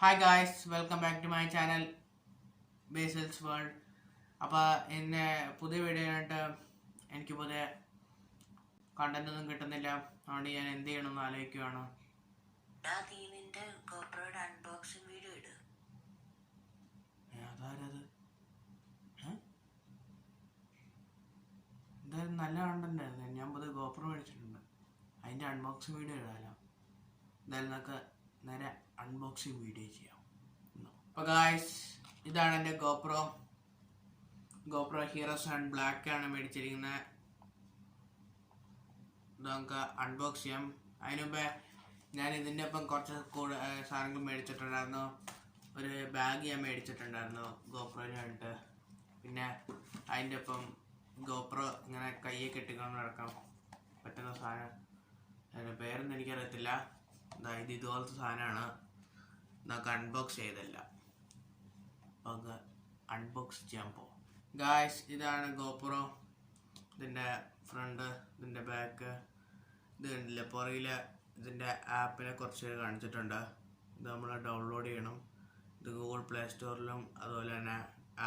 Hi guys, welcome back to my channel Basil'S World. അപ്പോൾ ഇന്ന് പുതിയ വീഡിയോ ആയിട്ട് എനിക്ക് പുതിയ കണ്ടന്റ് ഒന്നും കിട്ടുന്നില്ല. അതുകൊണ്ട് ഞാൻ എന്ത് ചെയ്യണമെന്ന് ആലോചിക്കുകയാണ്. ഗോപ്രോയുടെ അൺബോക്സിംഗ് വീഡിയോ ഇട്. അതാരത്? എന്തായാലും നല്ല കണ്ടന്റ് ആയിരുന്നു. ഞാൻ പുതിയ ഗോപ്രോ മേടിച്ചിട്ടുണ്ട്. അതിൻ്റെ അൺബോക്സിംഗ് വീഡിയോ ഇടാലോ. എന്തായാലും നമുക്ക് നേരെ അൺബോക്സിംഗ് വീഡിയോ ചെയ്യാം. അപ്പോൾ ഗായ്സ്, ഇതാണ് എൻ്റെ ഗോപ്രോ ഹീറോ 7 ബ്ലാക്ക് ആണ് മേടിച്ചിരിക്കുന്നത്. ഇത് നമുക്ക് അൺബോക്സ് ചെയ്യാം. അതിന് മുമ്പേ ഞാൻ ഇതിൻ്റെ ഒപ്പം കുറച്ച് സാധനങ്ങൾ മേടിച്ചിട്ടുണ്ടായിരുന്നു. ഒരു ബാഗ് ഞാൻ മേടിച്ചിട്ടുണ്ടായിരുന്നു ഗോപ്രോയിലായിട്ട്. പിന്നെ അതിൻ്റെ ഒപ്പം ഗോപ്രോ ഇങ്ങനെ കയ്യെ കെട്ടിക്കൊണ്ട് നടക്കാൻ പറ്റുന്ന സാധനം. അതിൻ്റെ പേരൊന്നും എനിക്കറിയത്തില്ല. ഇത് ഇതുപോലത്തെ സാധനമാണ്. നമുക്ക് അൺബോക്സ് ചെയ്തല്ല, നമുക്ക് അൺബോക്സ് ചെയ്യാൻ പോകും. ഗായ്സ്, ഇതാണ് ഗോപ്രോ. ഇതിൻ്റെ ഫ്രണ്ട്, ഇതിൻ്റെ ബാക്ക്, ഇത് കണ്ടില്ല. പുറകിൽ ഇതിൻ്റെ ആപ്പിനെ കുറച്ച് കാണിച്ചിട്ടുണ്ട്. ഇത് നമ്മൾ ഡൗൺലോഡ് ചെയ്യണം. ഇത് ഗൂഗിൾ പ്ലേ സ്റ്റോറിലും അതുപോലെ തന്നെ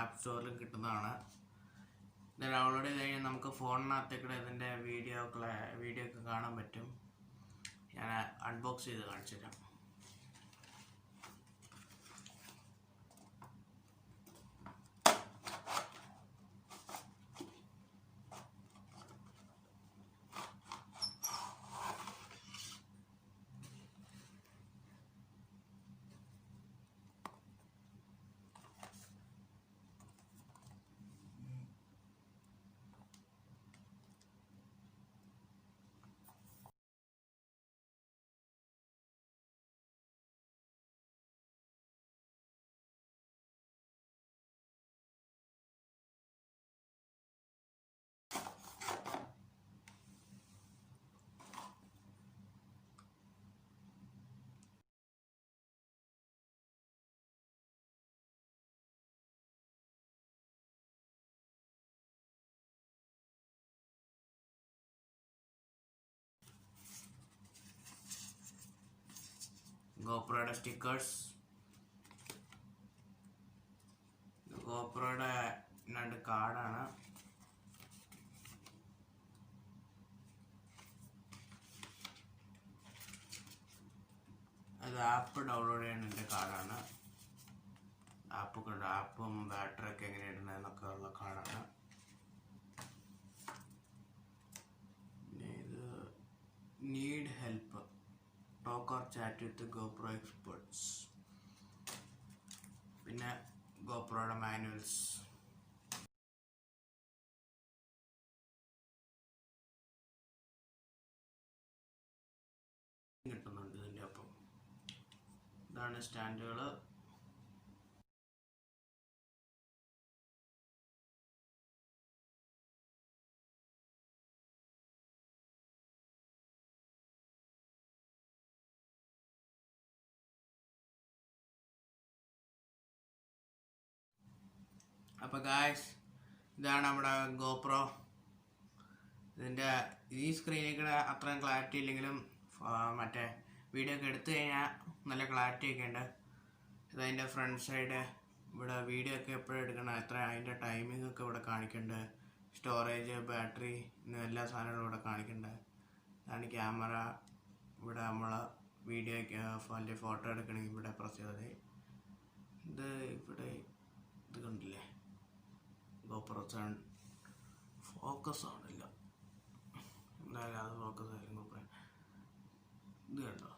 ആപ്പ് സ്റ്റോറിലും കിട്ടുന്നതാണ്. ഇത് ഡൗൺലോഡ് ചെയ്ത് കഴിഞ്ഞാൽ നമുക്ക് ഫോണിനകത്തേക്കൂടെ ഇതിൻ്റെ വീഡിയോ ഒക്കെ കാണാൻ പറ്റും. ഞാൻ അൺബോക്സ് ചെയ്ത് കാണിച്ചു തരാം. ഗോപ്രോയുടെ സ്റ്റിക്കേഴ്സ്, ഗോപ്രോയുടെ 2 കാർഡാണ്. അത് ആപ്പ് ഡൗൺലോഡ് ചെയ്യുന്നതിൻ്റെ കാർഡാണ്. ആപ്പും ബാറ്ററി ഒക്കെ എങ്ങനെ ഇടുന്നതെന്നൊക്കെ ഉള്ള കാർഡാണ്. ഇത് need help, talk or chat with the GoPro experts. പിന്നെ ഗോപ്രോയുടെ മാനുവൽസ്. കിട്ടുന്നുണ്ട് ഇതിൻ്റെ ഒപ്പം. ഇതാണ് സ്റ്റാൻഡുകൾ. അപ്പോൾ ഗായ്സ്, ഇതാണ് നമ്മുടെ ഗോപ്രോ. ഇതിൻ്റെ ഈ സ്ക്രീനിൽ കൂടെ അത്രയും ക്ലാരിറ്റി ഇല്ലെങ്കിലും മറ്റേ വീഡിയോ ഒക്കെ എടുത്തു കഴിഞ്ഞാൽ നല്ല ക്ലാരിറ്റി ഒക്കെ ഉണ്ട്. ഇതതിൻ്റെ ഫ്രണ്ട് സൈഡ്. ഇവിടെ വീഡിയോ ഒക്കെ എപ്പോഴും എടുക്കണം, അതിൻ്റെ ടൈമിംഗ് ഒക്കെ ഇവിടെ കാണിക്കുന്നുണ്ട്. സ്റ്റോറേജ്, ബാറ്ററി, എല്ലാ സാധനങ്ങളും ഇവിടെ കാണിക്കുന്നുണ്ട്. ഇതാണ് ക്യാമറ. ഇവിടെ നമ്മൾ വീഡിയോയ്ക്ക് വലിയ ഫോട്ടോ എടുക്കണമെങ്കിൽ ഇവിടെ പ്രസ് ചെയ്തത്. ഇത് ഇവിടെ ഇത് കണ്ടില്ലേ, ഗോപ്രോ 7 ഫോക്കസ് ആണില്ല. എന്തായാലും അത് ഫോക്കസ് ആയിരുന്നു. ഇത് കണ്ടോ,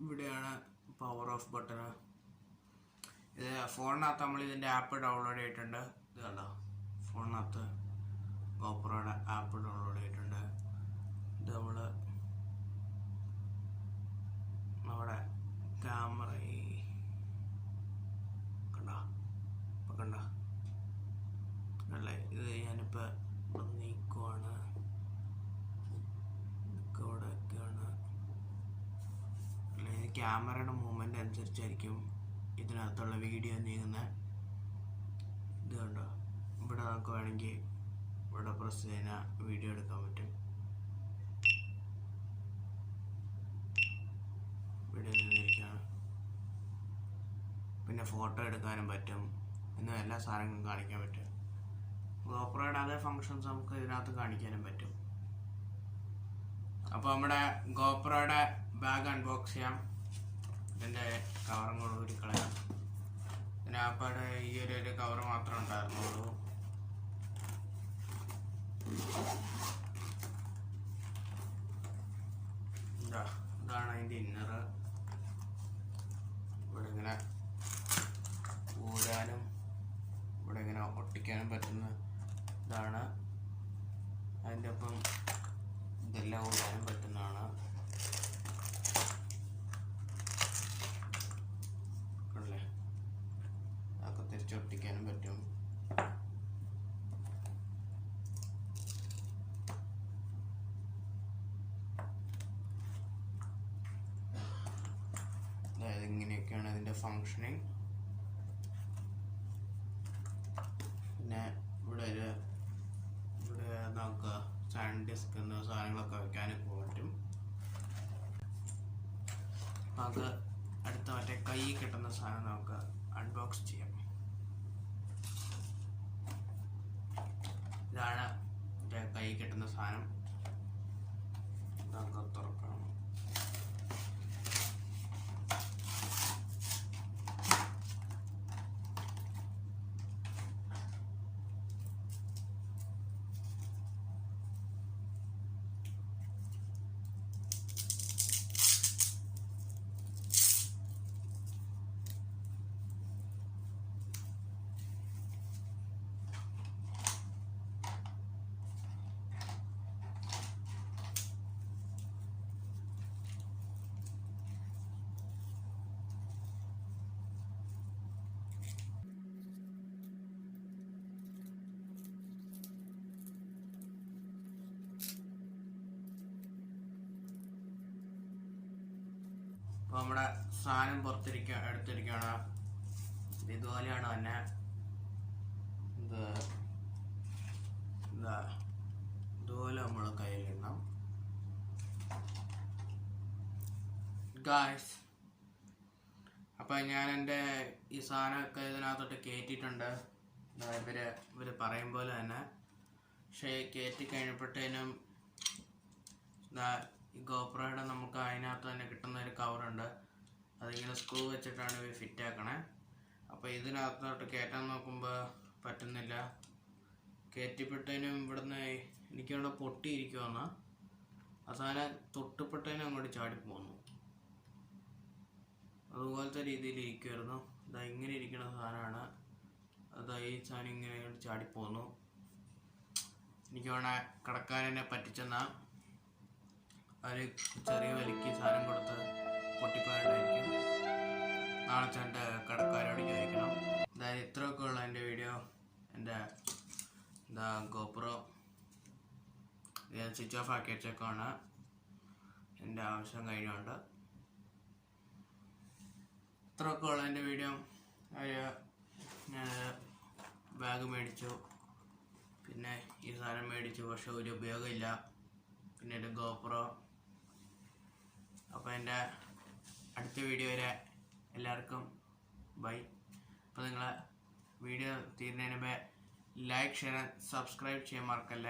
ഇവിടെയാണ് പവർ ഓഫ് ബട്ടണ്. ഇത് ഫോണിനകത്ത് നമ്മൾ ഇതിൻ്റെ ആപ്പ് ഡൗൺലോഡ് ചെയ്തിട്ടുണ്ട്. ഇത് കണ്ടോ, ഫോണിനകത്ത് ഗോപ്രോയുടെ ആപ്പ് ഡൗൺലോഡ് ചെയ്തിട്ടുണ്ട്. ഇത് നമ്മൾ നമ്മുടെ ക്യാമറ കണ്ടോ അല്ലേ. ഇത് ഞാനിപ്പോൾ നീക്കുവാണ്. ഇവിടെയൊക്കെയാണ്. അല്ലെ, ക്യാമറയുടെ മൂവ്മെൻ്റ് അനുസരിച്ചായിരിക്കും ഇതിനകത്തുള്ള വീഡിയോ നീങ്ങുന്നത്. ഇത് കണ്ടോ, ഇവിടെ നമുക്ക് വേണമെങ്കിൽ ഇവിടെ പ്രസ് ചെയ്താൽ വീഡിയോ എടുക്കാൻ പറ്റും. ഇവിടെ നിന്നിരിക്കുകയാണ്. അതിൻ്റെ ഫോട്ടോ എടുക്കാനും പറ്റും. എന്നും എല്ലാ സാധനങ്ങളും കാണിക്കാൻ പറ്റും. ഗോപ്രോയുടെ അതേ ഫങ്ഷൻസ് നമുക്ക് ഇതിനകത്ത് കാണിക്കാനും പറ്റും. അപ്പോൾ നമ്മുടെ ഗോപ്രോയുടെ ബാഗ് അൺബോക്സ് ചെയ്യാം. ഇതിൻ്റെ കവറും കൂടെ ഊരി കളയാം. ഇതിനകപ്പാട് ഈ ഒരു കവർ മാത്രമേ ഉണ്ടായിരുന്നുള്ളൂ. ഇതാണ് അതിൻ്റെ ഇന്നർ. ഇവിടെ ഇങ്ങനെ ഊരാനും ഇവിടെ ഇങ്ങനെ ഒട്ടിക്കാനും പറ്റുന്ന ഇതാണ്. അതിൻ്റെ ഒപ്പം ഇതെല്ലാം ഊരാനും പറ്റുന്നതാണ്. അല്ലേ, അതൊക്കെ തിരിച്ചൊട്ടിക്കാനും പറ്റും. ഇങ്ങനെയൊക്കെയാണ് ഇതിൻ്റെ ഫങ്ഷനിങ്. പിന്നെ ഇവിടെ നമുക്ക് സാൻഡ് ഡിസ്ക് എന്ന സാധനങ്ങളൊക്കെ വെക്കാനൊക്കെ പറ്റും. നമുക്ക് അടുത്ത മറ്റേ കൈ കിട്ടുന്ന സാധനം നമുക്ക് അൺബോക്സ് ചെയ്യാം. ഇതാണ് മറ്റേ കൈ കിട്ടുന്ന സാധനം. നമുക്ക് തുറക്കാം. അപ്പോൾ നമ്മുടെ സാധനം എടുത്തിരിക്കുകയാണ്. ഇതുപോലെയാണ് തന്നെ. ഇതുപോലെ നമ്മൾ കയ്യിലിടണം. ഗായ്സ്, അപ്പം ഞാൻ എൻ്റെ ഈ സാധനമൊക്കെ ഇതിനകത്തോട്ട് കയറ്റിയിട്ടുണ്ട്. ഇവർ പറയും പോലെ തന്നെ. പക്ഷേ കയറ്റി കഴിഞ്ഞപ്പോഴത്തേനും ഈ ഗോപ്രോയുടെ നമുക്ക് അതിനകത്ത് തന്നെ കിട്ടുന്ന ഒരു കവറുണ്ട്. അതിങ്ങനെ സ്ക്രൂ വെച്ചിട്ടാണ് ഇവർ ഫിറ്റ് ആക്കണേ. അപ്പോൾ ഇതിനകത്തോട്ട് കയറ്റാൻ നോക്കുമ്പോൾ പറ്റുന്നില്ല. കയറ്റിപ്പെട്ടതിനും ഇവിടുന്ന് എനിക്കവിടെ പൊട്ടിയിരിക്കുമെന്ന്. അവസാനം തൊട്ടുപ്പെട്ടതിനും അങ്ങോട്ട് ചാടിപ്പോന്നു. അതുപോലത്തെ രീതിയിൽ ഇരിക്കുമായിരുന്നു. ഇങ്ങനെ ഇരിക്കുന്ന സാധനമാണ്. ഈ സാധനം ഇങ്ങനെ ചാടിപ്പോന്നു. എനിക്കവിടെ കടക്കാരനെ പറ്റിച്ചെന്ന ഒരു ചെറിയ വലിക്ക് സാധനം കൊടുത്ത് പൊട്ടിപ്പോയാണ്ടായിരിക്കും. നാളെ ചേട്ടൻ്റെ കടക്കാരോട് ചോദിക്കണം. ഇത്രയൊക്കെ ഉള്ള എൻ്റെ വീഡിയോ. എൻ്റെ ഗോപ്രോ ഞാൻ സ്വിച്ച് ഓഫ് ആക്കി വെച്ചേക്കാണ്. എൻ്റെ ആവശ്യം കഴിഞ്ഞുണ്ട്. ഇത്രയൊക്കെ ഉള്ള എൻ്റെ വീഡിയോ. ഞാൻ ബാഗ് മേടിച്ചു, പിന്നെ ഈ സാധനം മേടിച്ചു, പക്ഷെ ഒരു ഉപയോഗമില്ല. പിന്നെ ഒരു ഗോപ്രോ. അപ്പോൾ എൻ്റെ അടുത്ത വീഡിയോ വരെ എല്ലാവർക്കും ബൈ. അപ്പോൾ നിങ്ങൾ വീഡിയോ തീരുന്നതിന് മുമ്പേ ലൈക്ക്, ഷെയർ, സബ്സ്ക്രൈബ് ചെയ്യാൻ മറക്കല്ലേ.